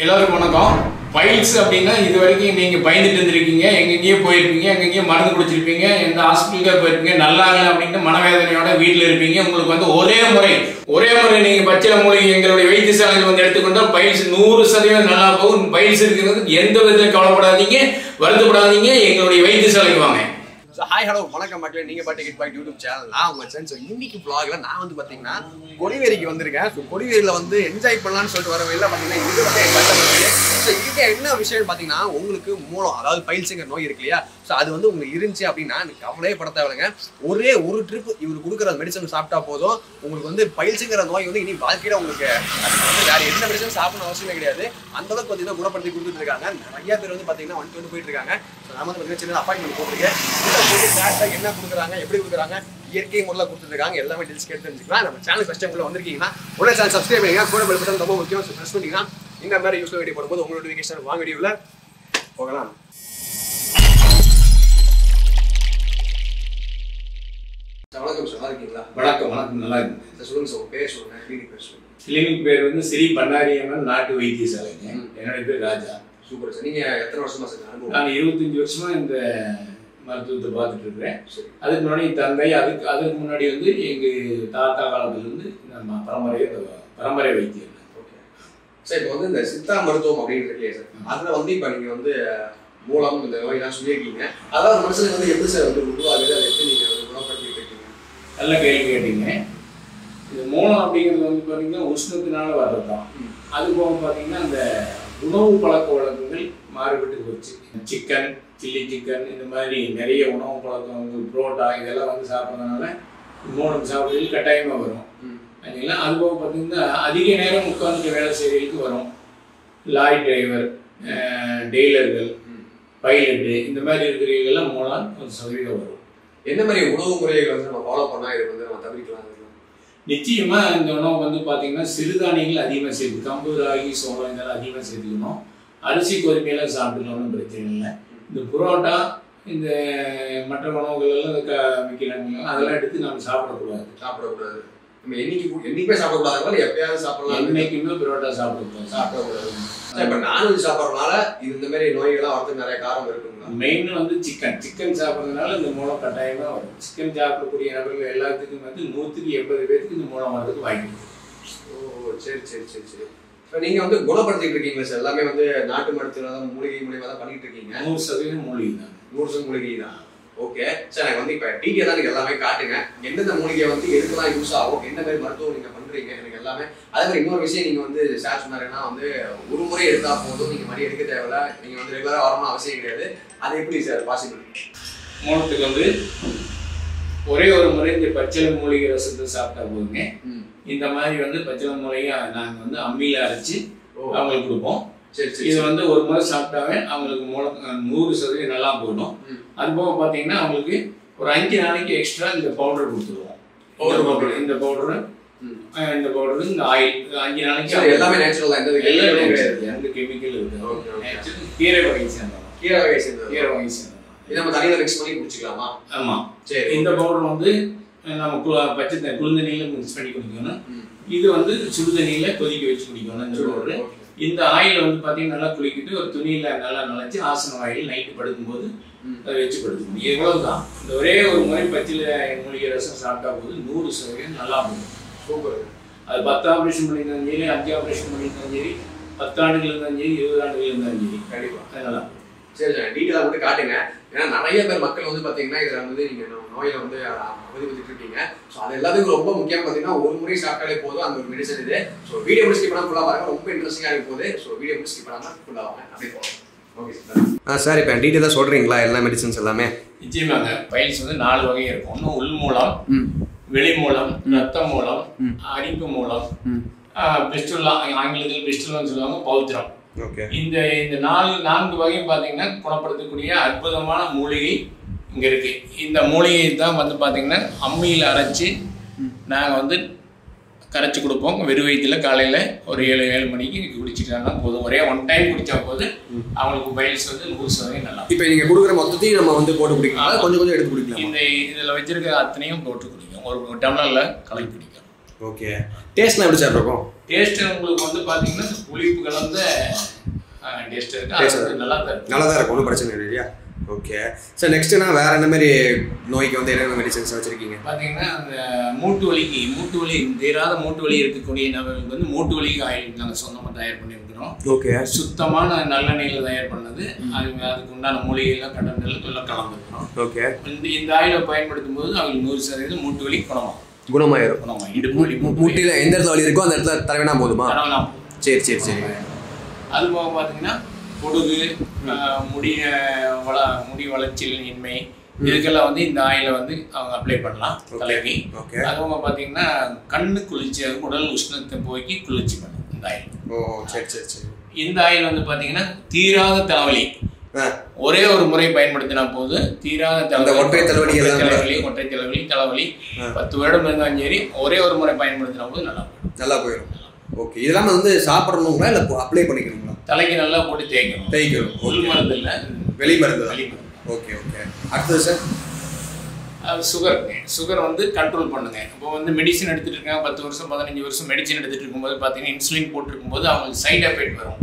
எல்லாருக்கும் வணக்கம். பைல்ஸ் அப்படின்னா இது வரைக்கும் நீங்கள் பயந்துட்டு இருந்திருக்கீங்க, எங்கெங்கேயோ போயிருப்பீங்க, எங்கெங்கேயோ மருந்து குடிச்சிருப்பீங்க, எந்த ஹாஸ்பிட்டலுக்கே போயிருப்பீங்க, நல்லா இல்லை அப்படின்னு மனவேதனையோட வீட்டில் இருப்பீங்க. உங்களுக்கு வந்து ஒரே முறை நீங்கள் பச்சை மூலிகை எங்களுடைய வைத்தியசாலையில் வந்து எடுத்துக்கொண்டால் பைல்ஸ் 100% நல்லா போகும். பைல்ஸ் இருக்கிறது எந்த விதத்தில் கவலைப்படாதீங்க, வருத்தப்படாதீங்க, எங்களுடைய வைத்தியசாலைக்கு வாங்க. ஸோ ஹாய் ஹலோ வணக்கம் மக்களே, நீங்கள் பாட்டு கிட் பாய் யூடியூப் சேனல் நான் உங்கள் சேனல். ஸோ இன்னைக்கு vlogல நான் வந்து பார்த்தீங்கன்னா கொடிவேரிக்கு வந்திருக்கேன். ஸோ கொடிவேரியில் வந்து என்ஜாய் பண்ணலான்னு சொல்லிட்டு வர வெளியில் பார்த்தீங்கன்னா இது வந்து என் கஷ்டப்பட்டு. ஸோ இதுக்கு என்ன விஷயம்னு பார்த்தீங்கன்னா உங்களுக்கு மூலம், அதாவது பைல்ஸுங்கிற நோய் இருக்கு இல்லையா, ஸோ அது வந்து உங்களுக்கு இருந்துச்சு அப்படின்னா எனக்கு கவலையே பட தேவைங்க. ஒரே ஒரு ட்ரிப் இவர் கொடுக்குற மெடிசன் சாப்பிட்டா போதும், உங்களுக்கு வந்து பைல்ஸுங்கிற நோய் வந்து இனி வாழ்க்கையில் உங்களுக்கு வந்து வேறு எந்த மெடிசன் சாப்பிடணும் அவசியமே கிடையாது. அந்தளவுக்கு பார்த்தீங்கன்னா குணப்படுத்தி கொடுத்துட்டு இருக்காங்க. நிறைய பேர் வந்து பார்த்தீங்கன்னா வந்து போயிட்டு இருக்காங்க. ஸோ நம்ம வந்து பார்த்தீங்கன்னா சின்ன அப்பாயின்மெண்ட் போட்டிருக்கேன். என்ன கொடுக்குறாங்க, எப்படி கொடுக்குறாங்க, இயற்கை முறையில் கொடுத்துருக்காங்க, எல்லாமே டீல்ஸ் கேட்டு தெரிஞ்சுக்கலாம். நம்ம சேனல் ஃபர்ஸ்ட் டைம் வந்திருக்கீங்கன்னா உடனே சேனல் சப்ஸ்கிரைப் பண்ணுங்க. கூட பெல் பட்டன் ரொம்ப முக்கியம். ஸோ ப்ரெஸ் பண்ணிங்கன்னா இந்த மாதிரி யூஸ்ஃபுல் வீடியோ போடும்போது உங்களோட நோட்டிஃபிகேஷன் வாங்க. வீடியோவில் போகலாம். வணக்கம் சார், நல்லா இருக்கீங்களா? வணக்கம். நல்லா இருக்கு சார். சொல்லுங்க சார், உங்கள் பேர் சொல்லுங்க, கிளினிக் பேர் சொல்லுங்க. கிளினிக் பேர் வந்து ஸ்ரீ பண்ணாரியம்மன் நாட்டு வைத்தியசாலைங்க. என்னுடைய பேர் ராஜா. Super sir. நீங்கள் எத்தனை வருஷமா சார் அனுபவம்? நான் 25 வருஷமா இந்த மருத்துவத்தை பார்த்துட்டு இருக்கிறேன். அதுக்கு முன்னாடி தந்தை, அதுக்கு முன்னாடி வந்து எங்கள் தாத்தா காலத்துலேருந்து நம்ம பரம்பரை வைத்தியம். Okay sir. இப்போ வந்து இந்த சித்தா மருத்துவம் அப்படின்னு இருக்கலையே சார், அதில் வந்து இப்போ நீங்கள் வந்து மூலம் இந்த நோயெல்லாம் சொல்லியிருக்கீங்க. அதாவது மனுஷனுக்கு வந்து எப்படி சார் வந்து உருவாகுது, அதை எப்படி நீங்கள் வந்து குணப்படுத்திட்டு இருக்கீங்க? நல்ல கேள்வி கேட்டீங்க. இது மூலம் அப்படிங்கிறது வந்து பார்த்தீங்கன்னா உஷ்ணத்தினால வர்றது தான். அது போக பார்த்தீங்கன்னா அந்த உணவு பழக்க வழக்கங்கள் மாறுபட்டு போச்சு. சிக்கன், சில்லி சிக்கன், இந்த மாதிரி நிறைய உணவு பழக்கங்கள், புரோட்டா இதெல்லாம் வந்து சாப்பிட்றதுனால மூலம் சாப்பிட்றதுக்கு கட்டாயமாக வரும். சரிங்களா? அது போக பார்த்தீங்கன்னா அதிக நேரம் உட்காந்துட்டு வேலை செய்கிறதுக்கு வரும். லாரி டிரைவர், டெய்லர்கள், பைலட்டு, இந்த மாதிரி இருக்கிறவங்கெல்லாம் மூலம் 1% வரும். என்ன மாதிரி உணவு முறைகளை வந்து நம்ம ஃபாலோ பண்ணால் இது வந்து நம்ம தவிர்க்கலாம்? நிச்சயமாக இந்த உணவு வந்து பார்த்தீங்கன்னா சிறுதானியங்கள் அதிகமாக சேர்த்து, கம்பு, ராகி, சோளம் இதெல்லாம் அதிகமாக சேர்த்துக்கணும். அரிசி, கோதுமையெல்லாம் சாப்பிட்டுக்கணும்னு பிரச்சனை இல்லை. இந்த புரோட்டா, இந்த மற்ற உணவுகள் எல்லாம் விற்கிறாங்க, அதெல்லாம் எடுத்து நம்ம சாப்பிடக்கூடாது. நம்ம என்னைக்குமே சாப்பிடக்கூடாது, எப்பயாவது சாப்பிடலாம். என்னைக்குமே புரோட்டா சாப்பிடக்கூடாது. இப்போ நான்வெஜ் சாப்பிட்றதுனால இந்த மாதிரி நோய்கள்லாம் வரதுக்கு நிறைய காரணம் இருக்குங்களா? மெயின் வந்து சிக்கன் சாப்பிட்றதுனால இந்த மூலம் கட்டாயமாக வரும். சிக்கன் சாப்பிடக்கூடிய நபர்கள் எல்லாத்துக்கும் வந்து 180 பேருக்கு இந்த மூலம் வரதுக்கு வாய்ப்பு. ஓ சரி. இப்போ நீங்கள் வந்து குணப்படுத்திட்டு இருக்கீங்களா சார்? எல்லாமே வந்து நாட்டு மருத்துவ மூலிகை மூலியமாக தான் பண்ணிட்டு இருக்கீங்க. 100% மூலிகை தான். 100% மூலிகை தான். Okay sir. எனக்கு வந்து இப்போ டீட்டெயிலாக நீங்கள் எல்லாமே காட்டுங்க. எந்தெந்த மூலிகை வந்து எதுக்கெல்லாம் யூஸ் ஆகும், என்ன மாதிரி மருத்துவம் நீங்கள் பண்ணுறீங்க, எனக்கு எல்லாமே. அதே மாதிரி இன்னொரு விஷயம் நீங்கள் வந்து சார் சொன்னாருன்னா வந்து ஒரு முறை எடுத்தால் போதும், நீங்கள் மறுபடியும் எடுக்க தேவையில்ல, நீங்கள் வந்து ரெகுலராக வரணும்னு அவசியம் கிடையாது. அது எப்படி சார் பாசிபிள்? மூலத்துக்கு வந்து ஒரே ஒரு முறை இந்த பச்சை மூலிகை ரசத்தை சாப்பிட்டா போதுங்க. இந்த மாதிரி வந்து பச்சை மூலிகை நாங்கள் வந்து அம்மியில் அரைச்சி அவங்களுக்கு கொடுப்போம். இது வந்து ஒரு முறை சாப்பிட்டாவே அவங்களுக்கு மூலம் 100% நல்லா போயிடும். அது போக பார்த்தீங்கன்னா அவங்களுக்கு ஒரு 5 நாளைக்கு எக்ஸ்ட்ரா இந்த பவுடர் கொடுத்துருவோம். இந்த பவுடரு, இந்த ஆயில் 5 நாளைக்கு எல்லாமே நேச்சுரல் தான், எந்த கெமிக்கல் இருக்கு. கீரை வகை சேர்ந்தது. இதை நம்ம தண்ணியில் மிக்ஸ் பண்ணி குடிச்சிக்கலாமா? ஆமாம். சரி. இந்த பவுடர் வந்து நம்ம பச்சை குளிர்தண்ணியில் மிக்ஸ் பண்ணி குடிக்கணும். இது வந்து சுடுதண்ணியில் கொதிக்க வச்சு குடிக்கணும். இந்த பவுடர். இந்த ஆயில் வந்து பார்த்தீங்கன்னா நல்லா குளிக்கிட்டு ஒரு துணியில் நல்லா நனைச்சி ஆசனம் ஆயில் நைட்டு படுக்கும்போது அதை வச்சு படுக்கணும். இவ்வளவுதான். இந்த ஒரே ஒரு முறை பச்சில மூலிகை ரசம் சாப்பிட்டா போது 100% நல்லா போகும். சூப்பர். அது 10 ஆப்ரேஷன் பண்ணியிருந்தாலும் சரி, 5 ஆப்ரேஷன் பண்ணியிருந்தாலும் சரி, 10 ஆண்டுகள் இருந்தாலும் சரி, 20 ஆண்டுகள் இருந்தாலும் சரி, கண்டிப்பாக அது நல்லா இருக்கும். சரி சார், டீட்டெயிலாக மட்டும் காட்டுங்க. ஏன்னா நிறைய பேர் மக்கள் வந்து பார்த்தீங்கன்னா இதில் வந்து நீங்கள் நோயை வந்து அவதிப்பட்டு இருக்கீங்க. ஸோ அது எல்லாத்துக்கும் ரொம்ப முக்கியம் பார்த்தீங்கன்னா ஒரு முறை சாப்பிட்டாலே போதும் அந்த ஒரு மெடிசன் இது. ஸோ வீடியோ முடிச்சு பண்ணால் ஃபுல்லாக பாருங்க, ரொம்ப இன்ட்ரெஸ்டிங்காக இருக்கும் போது. ஸோ வீடியோ முடிச்சு பண்ணாமல் ஃபுல்லாக வாங்க, அப்படியே போகலாம். Okay sir. சார் இப்போ டீட்டெயிலாக சொல்கிறீங்களா எல்லா மெடிசன்ஸ் எல்லாமே? நிச்சயமாங்க. பைல்ஸ் வந்து 4 வகை இருக்கும். ஒன்று உள் மூலம், வெளி மூலம், ரத்த மூலம், அரிப்பு மூலம், பிஸ்டுலா, ஆங்கிலத்தில் பிஸ்டுலான்னு சொல்லுவாங்க, பௌத்திரம். இந்த 4 வகையும் பார்த்தீங்கன்னா குணப்படுத்தக்கூடிய அற்புதமான மூலிகை இங்கே இருக்கு. இந்த மூலிகை தான் வந்து பார்த்தீங்கன்னா அம்மியில் அரைச்சி நாங்கள் வந்து கரைச்சி கொடுப்போம். வெறும் வயிற்றில் காலையில் ஒரு 7 மணிக்கு குடிச்சிட்டாங்கன்னா போதும். ஒரே 1 டைம் குடித்தா போது அவங்களுக்கு பைல்ஸ் வந்து 100% நல்லா. இப்போ நீங்கள் கொடுக்குற மொத்தத்தையும் நம்ம வந்து போட்டு குடிக்கலாம், கொஞ்சம் எடுத்து குடிக்கலாம். இந்த இதில் வச்சிருக்க அத்தனையும் போட்டு குடிக்கும். ஒரு டம்ளரில் கலக்கி குடிக்கும். ஓகே. டேஸ்ட்லாம் எப்படி சார் இருக்கும்? டேஸ்ட் உங்களுக்கு வந்து பார்த்தீங்கன்னா புளிப்பு கலந்த டேஸ்ட் இருக்கு, நல்லா தான் இருக்கும், ஒன்றும் பிரச்சனை இல்லை இல்லையா? Okay sir. நெக்ஸ்ட்னா வேற என்ன மாதிரி நோய்க்கு வந்து என்னென்ன மெடிசன்ஸ் வச்சிருக்கீங்க? பார்த்தீங்கன்னா அந்த மூட்டு வலி தீராத மூட்டு வலி இருக்கக்கூடிய நபர்களுக்கு வந்து மூட்டு வலிக்கு ஆயில் நாங்கள் சொந்தமாக தயார் பண்ணியிருக்கிறோம். ஓகே. சுத்தமான நல்லெண்ணெயில் தயார் பண்ணது, அதுக்கு உண்டான மூலிகைலாம் கடல் எல்லாம் கலந்துருக்கிறோம். ஓகே. இந்த ஆயிலை பயன்படுத்தும் போது அவங்களுக்கு 100% மூட்டு வலி குணமாயிரும். இடுப்பு வலி, மூட்டில எந்த இடத்துல வலி இருக்கோ அந்த இடத்துல தடவினா போதுமா? சரி சரி சரி. அது போக பார்த்தீங்கன்னா பொடுகு, முடி வளர்ச்சியில் இன்மை, இதுக்கெல்லாம் வந்து இந்த ஆயிலை வந்து அவங்க அப்ளை பண்ணலாம் தலைக்கு. அதுவும் பார்த்தீங்கன்னா கண்ணு குளிர்ச்சி, உடல் உஷ்ணத்தை போக்கி குளிர்ச்சி பண்ணும் இந்த ஆயில். சரி சரி சரி. இந்த ஆயில் வந்து பார்த்தீங்கன்னா தீராத தலைவலி ஒரே ஒரு முறை பயன்படுத்தினா போது தீராத ஒற்றை தலைவலி 10 வருடம் இருந்தாலும் சரி ஒரே ஒரு முறை பயன்படுத்தினா போது நல்லா போயிடும். ஓகே. இதெல்லாம் வந்து சாப்பிடணுங்களா இல்லை அப்ளை பண்ணிக்கணுங்களா? தலைக்கு நல்லா போட்டு தேய்க்கணும். உள் மருந்து இல்லை, வெளி மருந்து. Okay okay. அடுத்தது சார் சுகர் வந்து கண்ட்ரோல் பண்ணுங்க. இப்போ வந்து மெடிசன் எடுத்துட்டு இருக்காங்க 10 வருஷம் 15 வருஷம் மெடிசன் எடுத்துட்டு இருக்கும்போது பார்த்தீங்கன்னா இன்சுலின் போட்டுருக்கும் போது அவங்களுக்கு சைட் எஃபெக்ட் வரும்.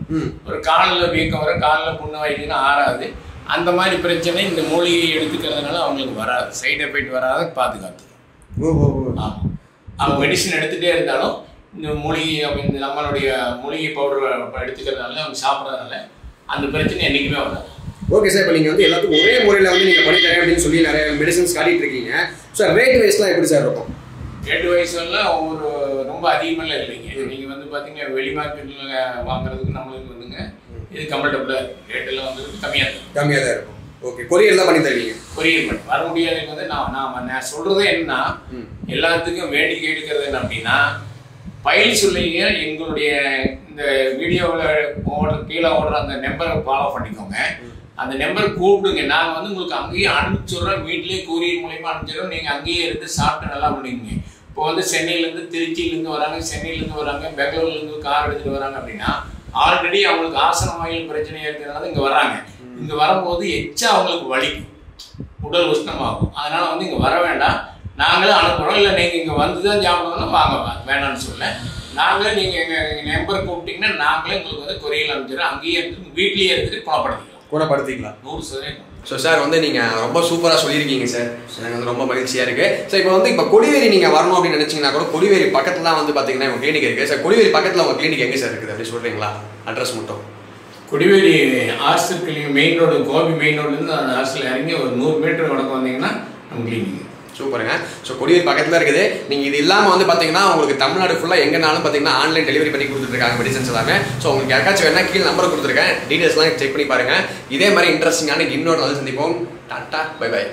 ஒரு காலில் வீக்கம் வரும், காலில் புண்ணு வாங்கினா ஆறாது. அந்த மாதிரி பிரச்சனை இந்த மூலிகையை எடுத்துக்கிறதுனால அவங்களுக்கு வராது, சைட் எஃபெக்ட் வராத பாதுகாத்து. அவங்க மெடிசன் எடுத்துகிட்டே இருந்தாலும் இந்த மூலிகை இந்த நம்மளுடைய மூலிகை பவுடர் எடுத்துக்கிறதுனால அவங்க சாப்பிட்றதுனால அந்த பிரச்சனை என்றைக்குமே வராது. Okay sir. இப்போ நீங்கள் வந்து எல்லாத்துக்கும் ஒரே முறையில் வந்து நீங்கள் பண்ணித்தரேன் அப்படின்னு சொல்லி நிறைய மெடிசன்ஸ் காட்டிகிட்டு இருக்கீங்க. சார் ரேட் வைஸ்லாம் எப்படி சார் இருக்கும்? ரேட் வைஸ்லாம் ரொம்ப அதிகமெல்லாம் இல்லைங்க. நீங்கள் வந்து பார்த்தீங்கன்னா வெளி மார்க்கெட்டில் வாங்குறதுக்கு நம்மளுக்கு வந்துங்க இது கம்ஃபர்டபுளாக இருக்கும். ரேட்டெல்லாம் வந்து கம்மியாக தான் இருக்கும். ஓகே. கொரியர் தான் பண்ணி தருவீங்க? கொரியர் பண்ணி வர முடியாதுக்கு வந்து நான் சொல்கிறதே என்னன்னா எல்லாத்துக்கும் வேடிக்கை எடுக்கிறது என்ன அப்படின்னா பயில் சொல்லிங்க எங்களுடைய இந்த வீடியோவில் கீழே ஓடுற அந்த நம்பரை ஃபாலோ பண்ணிக்கோங்க. அந்த நம்பர் கூப்பிடுங்க. நாங்கள் வந்து உங்களுக்கு அங்கேயே அனுப்பிச்சுடுறோம், வீட்லேயே கூரியர் மூலியமாக அனுப்பிச்சிடுறோம். நீங்கள் அங்கேயே இருந்து சாப்பிட்டு நல்லா பண்ணிக்கோங்க. இப்போ வந்து சென்னையிலேருந்து திருச்சியிலேருந்து வராங்க, சென்னையிலேருந்து வராங்க, பெங்களூர்லேருந்து கார் எடுத்துகிட்டு வராங்க அப்படின்னா ஆல்ரெடி அவங்களுக்கு ஆசனம் வாயில் பிரச்சனையாக இருக்கிறதுனால இங்கே வராங்க. இங்கே வரும்போது எச்சா அவங்களுக்கு வலிக்கும், உடல் உஷ்ணமாகும். அதனால் வந்து இங்கே வர வேண்டாம், நாங்களே அனுப்புகிறோம். இல்லை நீங்கள் இங்கே வந்து தான் சாப்பிடணும்னா வாங்க, வேணான்னு சொல்ல நாங்களே நீங்கள் எங்கள் நம்பர் கூப்பிட்டிங்கன்னா நாங்களே உங்களுக்கு வந்து கொரியர் அனுப்பிச்சிடுறோம். அங்கேயே எடுத்து வீட்லேயே எடுத்துகிட்டு குணப்படுத்திக்கலாம் 100%. ஸோ சார் வந்து நீங்கள் ரொம்ப சூப்பராக சொல்லியிருக்கீங்க சார். எனக்கு வந்து ரொம்ப மகிழ்ச்சியாக இருக்குது. சார் இப்போ கொடிவேரி நீங்கள் வரணும் அப்படின்னு நினச்சிங்கன்னா கூட கொடிவேரி பக்கத்தில் வந்து பார்த்தீங்கன்னா உங்கள் கிளினிக் இருக்குது. சார் கொடிவேரி பக்கத்தில் உங்கள் கிளினிக் எங்கே சார் இருக்குது அப்படி சொல்கிறீங்களா? அட்ரஸ் மட்டும். Kodiveri hostel clinic main road, Gobi main ரோடுலேருந்து அந்த ஹாஸ்டல் இறங்கி ஒரு 100 மீட்டர் வடக்கு வந்தீங்கன்னா நம்ம கிளினிக். சூப்பருங்க. ஸோ கொடிவேரி பக்கத்தில் இருக்குது. நீங்கள் இது இல்லாமல் வந்து பார்த்தீங்கன்னா உங்களுக்கு தமிழ்நாடு ஃபுல்லாக எங்கேனாலும் பார்த்தீங்கன்னா ஆன்லைன் டெலிவரி பண்ணி கொடுத்துருக்காங்க மெடிசன்ஸ் எல்லாமே. ஸோ உங்களுக்கு யாருக்காச்சும் வேணா கீழே நம்பர் கொடுத்துருக்கேன், டீடைல்ஸ்லாம் செக் பண்ணி பாருங்கள். இதே மாதிரி இன்ட்ரெஸ்டிங்கான இன்னொரு நாள் சந்திப்போம். Tata, bye by.